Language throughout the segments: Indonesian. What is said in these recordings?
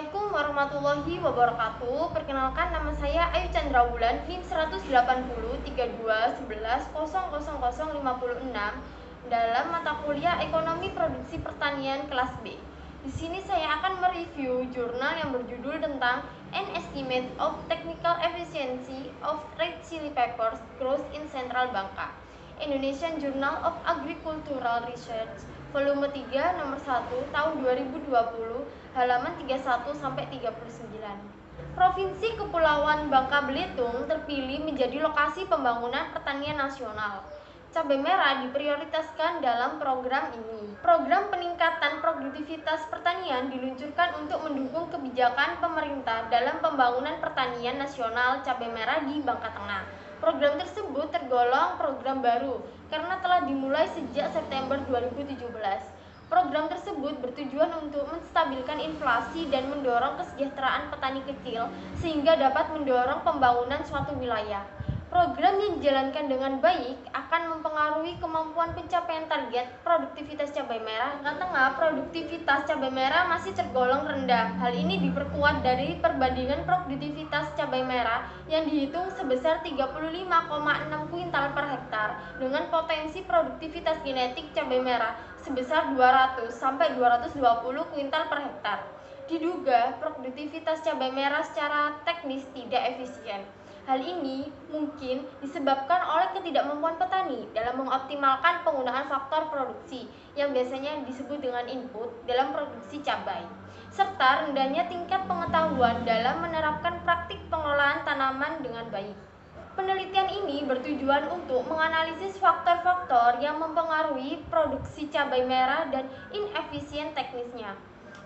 Assalamualaikum warahmatullahi wabarakatuh. Perkenalkan, nama saya Ayu Chandra Wulan, NIM 1803211000056 dalam mata kuliah Ekonomi Produksi Pertanian kelas B. Di sini saya akan mereview jurnal yang berjudul tentang An Estimate of Technical Efficiency of Red Chili Peppers Growth in Central Bangka, Indonesian Journal of Agricultural Research, volume 3 nomor 1 tahun 2020, halaman 31 sampai 39. Provinsi Kepulauan Bangka Belitung terpilih menjadi lokasi pembangunan pertanian nasional. Cabai merah diprioritaskan dalam program ini. Program peningkatan produktivitas pertanian diluncurkan untuk mendukung kebijakan pemerintah dalam pembangunan pertanian nasional cabai merah di Bangka Tengah. Program tersebut tergolong program baru karena telah dimulai sejak September 2017. Program tersebut bertujuan untuk menstabilkan inflasi dan mendorong kesejahteraan petani kecil sehingga dapat mendorong pembangunan suatu wilayah. Program yang dijalankan dengan baik akan mempengaruhi kemampuan pencapaian target produktivitas cabai merah. Bangka Tengah, produktivitas cabai merah masih tergolong rendah. Hal ini diperkuat dari perbandingan produktivitas cabai merah yang dihitung sebesar 35,6 kuintal per hektar dengan potensi produktivitas genetik cabai merah sebesar 200 sampai 220 kuintal per hektar. Diduga produktivitas cabai merah secara teknis tidak efisien. Hal ini mungkin disebabkan oleh ketidakmampuan petani dalam mengoptimalkan penggunaan faktor produksi yang biasanya disebut dengan input dalam produksi cabai, serta rendahnya tingkat pengetahuan dalam menerapkan praktik pengelolaan tanaman dengan baik. Penelitian ini bertujuan untuk menganalisis faktor-faktor yang mempengaruhi produksi cabai merah dan inefisien teknisnya.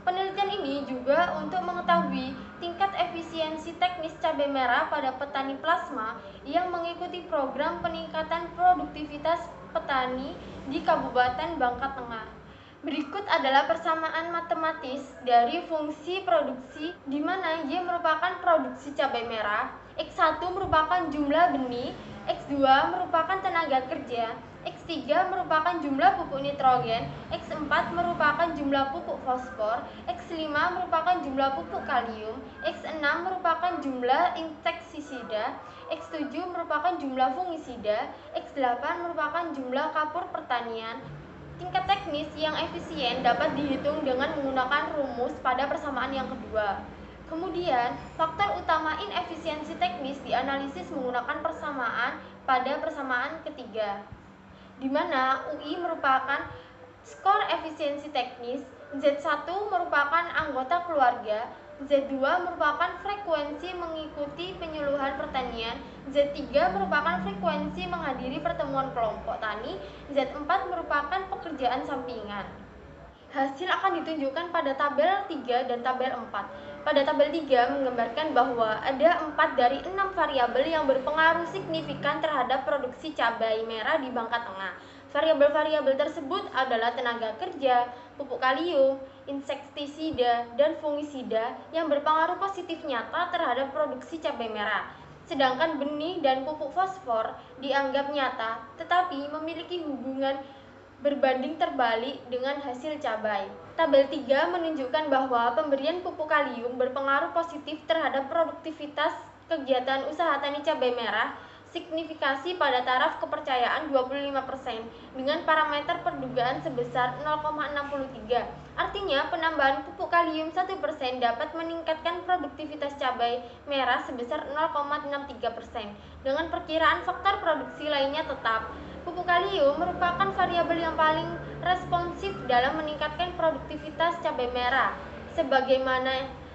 Penelitian ini juga untuk mengetahui tingkat efisiensi teknis cabai merah pada petani plasma yang mengikuti program peningkatan produktivitas petani di Kabupaten Bangka Tengah. Berikut adalah persamaan matematis dari fungsi produksi di mana Y merupakan produksi cabai merah, X1 merupakan jumlah benih, X2 merupakan tenaga kerja, X3 merupakan jumlah pupuk nitrogen, X4 merupakan jumlah pupuk fosfor, X5 merupakan jumlah pupuk kalium, X6 merupakan jumlah insektisida, X7 merupakan jumlah fungisida, X8 merupakan jumlah kapur pertanian. Tingkat teknis yang efisien dapat dihitung dengan menggunakan rumus pada persamaan yang kedua. Kemudian, faktor utama inefisiensi teknis dianalisis menggunakan persamaan pada persamaan ketiga, di mana UI merupakan skor efisiensi teknis, Z1 merupakan anggota keluarga, Z2 merupakan frekuensi mengikuti penyuluhan pertanian, Z3 merupakan frekuensi menghadiri pertemuan kelompok tani, Z4 merupakan pekerjaan sampingan. Hasil akan ditunjukkan pada tabel 3 dan tabel 4. Pada tabel 3 menggambarkan bahwa ada 4 dari 6 variabel yang berpengaruh signifikan terhadap produksi cabai merah di Bangka Tengah. Variabel-variabel tersebut adalah tenaga kerja, pupuk kalium, insektisida, dan fungisida yang berpengaruh positif nyata terhadap produksi cabai merah. Sedangkan benih dan pupuk fosfor dianggap nyata, tetapi memiliki hubungan berbanding terbalik dengan hasil cabai. Tabel 3 menunjukkan bahwa pemberian pupuk kalium berpengaruh positif terhadap produktivitas kegiatan usaha tani cabai merah signifikasi pada taraf kepercayaan 25% dengan parameter perdugaan sebesar 0,63. Artinya, penambahan pupuk kalium 1% dapat meningkatkan produktivitas cabai merah sebesar 0,63%. Dengan perkiraan faktor produksi lainnya tetap, pupuk kalium merupakan variabel yang paling responsif dalam meningkatkan produktivitas cabai merah. Sebagaimana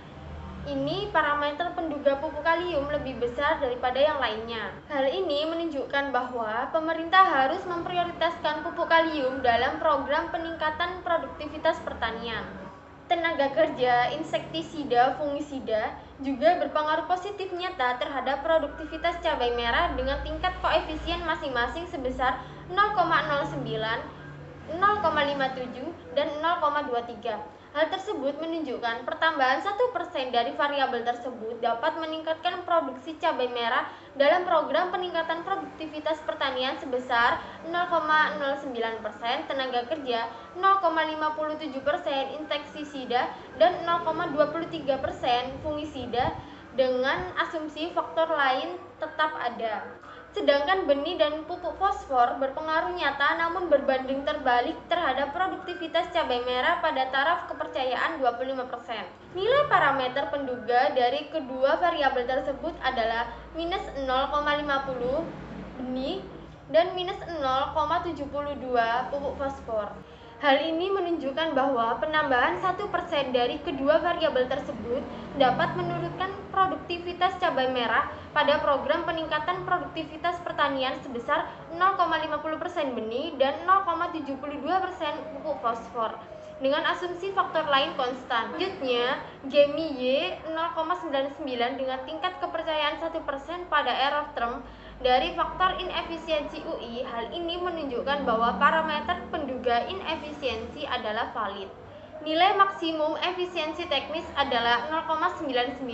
ini, parameter penduga pupuk kalium lebih besar daripada yang lainnya. Hal ini menunjukkan bahwa pemerintah harus memprioritaskan pupuk kalium dalam program peningkatan produktivitas pertanian. Tenaga kerja, insektisida, fungisida juga berpengaruh positif nyata terhadap produktivitas cabai merah dengan tingkat koefisien masing-masing sebesar 0,09, 0,57, dan 0,23. Hal tersebut menunjukkan pertambahan 1% dari variabel tersebut dapat meningkatkan produksi cabai merah dalam program peningkatan produktivitas pertanian sebesar 0,09% tenaga kerja, 0,57% insektisida, dan 0,23% fungisida dengan asumsi faktor lain tetap ada. Sedangkan benih dan pupuk fosfor berpengaruh nyata namun berbanding terbalik terhadap produktivitas cabai merah pada taraf kepercayaan 25%. Nilai parameter penduga dari kedua variabel tersebut adalah minus 0,50 benih dan minus 0,72 pupuk fosfor. Hal ini menunjukkan bahwa penambahan 1% dari kedua variabel tersebut dapat menurunkan produktivitas cabai merah pada program peningkatan produktivitas pertanian sebesar 0,50% benih dan 0,72% pupuk fosfor dengan asumsi faktor lain konstan. Selanjutnya, GMI Y 0,99 dengan tingkat kepercayaan 1% pada error term dari faktor inefisiensi UI. Hal ini menunjukkan bahwa parameter penduga inefisiensi adalah valid. Nilai maksimum efisiensi teknis adalah 0,99,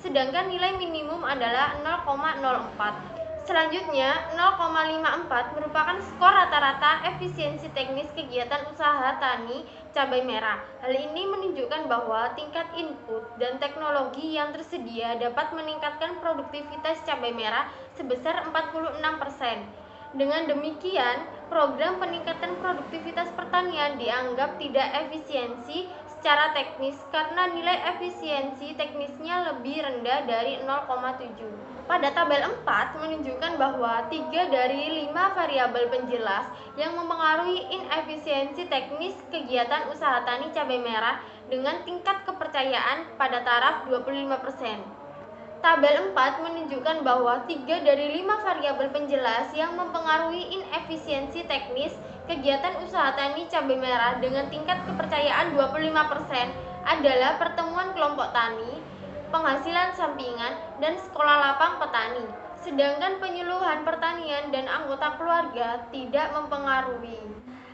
sedangkan nilai minimum adalah 0,04. Selanjutnya, 0,54 merupakan skor rata-rata efisiensi teknis kegiatan usaha tani cabai merah. Hal ini menunjukkan bahwa tingkat input dan teknologi yang tersedia dapat meningkatkan produktivitas cabai merah sebesar 46%. Dengan demikian, program peningkatan produktivitas pertanian dianggap tidak efisiensi secara teknis karena nilai efisiensi teknisnya lebih rendah dari 0,7. Pada tabel 4 menunjukkan bahwa 3 dari 5 variabel penjelas yang mempengaruhi inefisiensi teknis kegiatan usaha tani cabai merah dengan tingkat kepercayaan pada taraf 25%. Tabel 4 menunjukkan bahwa 3 dari 5 variabel penjelas yang mempengaruhi inefisiensi teknis kegiatan usaha tani cabai merah dengan tingkat kepercayaan 25% adalah pertemuan kelompok tani, penghasilan sampingan, dan sekolah lapang petani. Sedangkan penyuluhan pertanian dan anggota keluarga tidak mempengaruhi.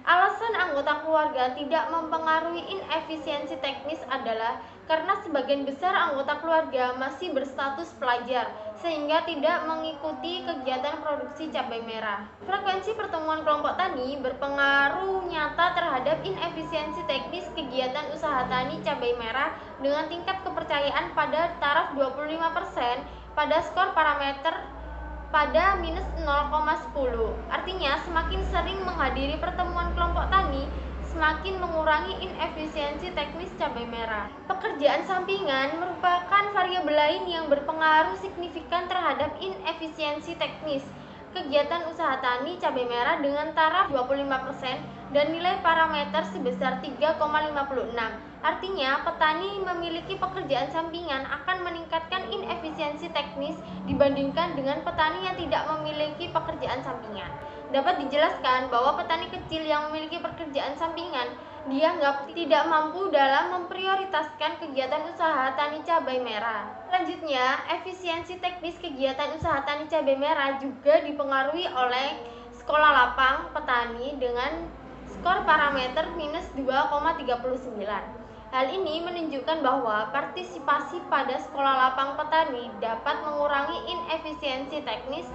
Alasan anggota keluarga tidak mempengaruhi inefisiensi teknis adalah karena sebagian besar anggota keluarga masih berstatus pelajar, sehingga tidak mengikuti kegiatan produksi cabai merah. Frekuensi pertemuan kelompok tani berpengaruh nyata terhadap inefisiensi teknis kegiatan usaha tani cabai merah dengan tingkat kepercayaan pada taraf 25% pada skor parameter pada minus 0,10. Artinya, semakin sering menghadiri pertemuan kelompok tani, semakin mengurangi inefisiensi teknis cabai merah. Pekerjaan sampingan merupakan variabel lain yang berpengaruh signifikan terhadap inefisiensi teknis kegiatan usaha tani cabai merah dengan taraf 25% dan nilai parameter sebesar 3,56. Artinya, petani memiliki pekerjaan sampingan akan meningkatkan inefisiensi teknis dibandingkan dengan petani yang tidak memiliki pekerjaan sampingan. Dapat dijelaskan bahwa petani kecil yang memiliki pekerjaan sampingan dianggap tidak mampu dalam memprioritaskan kegiatan usaha tani cabai merah. Selanjutnya, efisiensi teknis kegiatan usaha tani cabai merah juga dipengaruhi oleh sekolah lapang petani dengan skor parameter minus 2,39. Hal ini menunjukkan bahwa partisipasi pada sekolah lapang petani dapat mengurangi inefisiensi teknis.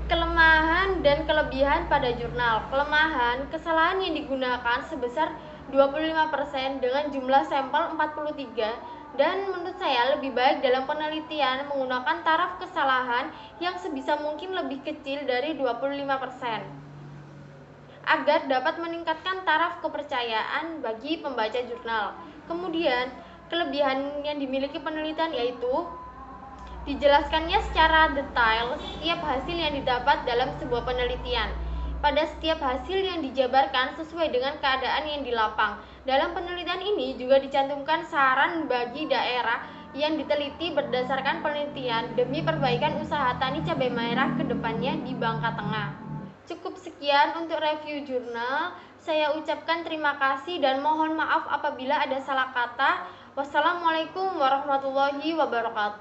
Kelemahan dan kelebihan pada jurnal. Kelemahan, kesalahan yang digunakan sebesar 25% dengan jumlah sampel 43, dan menurut saya lebih baik dalam penelitian menggunakan taraf kesalahan yang sebisa mungkin lebih kecil dari 25% agar dapat meningkatkan taraf kepercayaan bagi pembaca jurnal. Kemudian, kelebihan yang dimiliki penelitian yaitu dijelaskannya secara detail setiap hasil yang didapat dalam sebuah penelitian. Pada setiap hasil yang dijabarkan sesuai dengan keadaan yang di lapang. Dalam penelitian ini juga dicantumkan saran bagi daerah yang diteliti berdasarkan penelitian demi perbaikan usaha tani cabai merah ke depannya di Bangka Tengah. Cukup sekian untuk review jurnal. Saya ucapkan terima kasih dan mohon maaf apabila ada salah kata. Wassalamualaikum warahmatullahi wabarakatuh.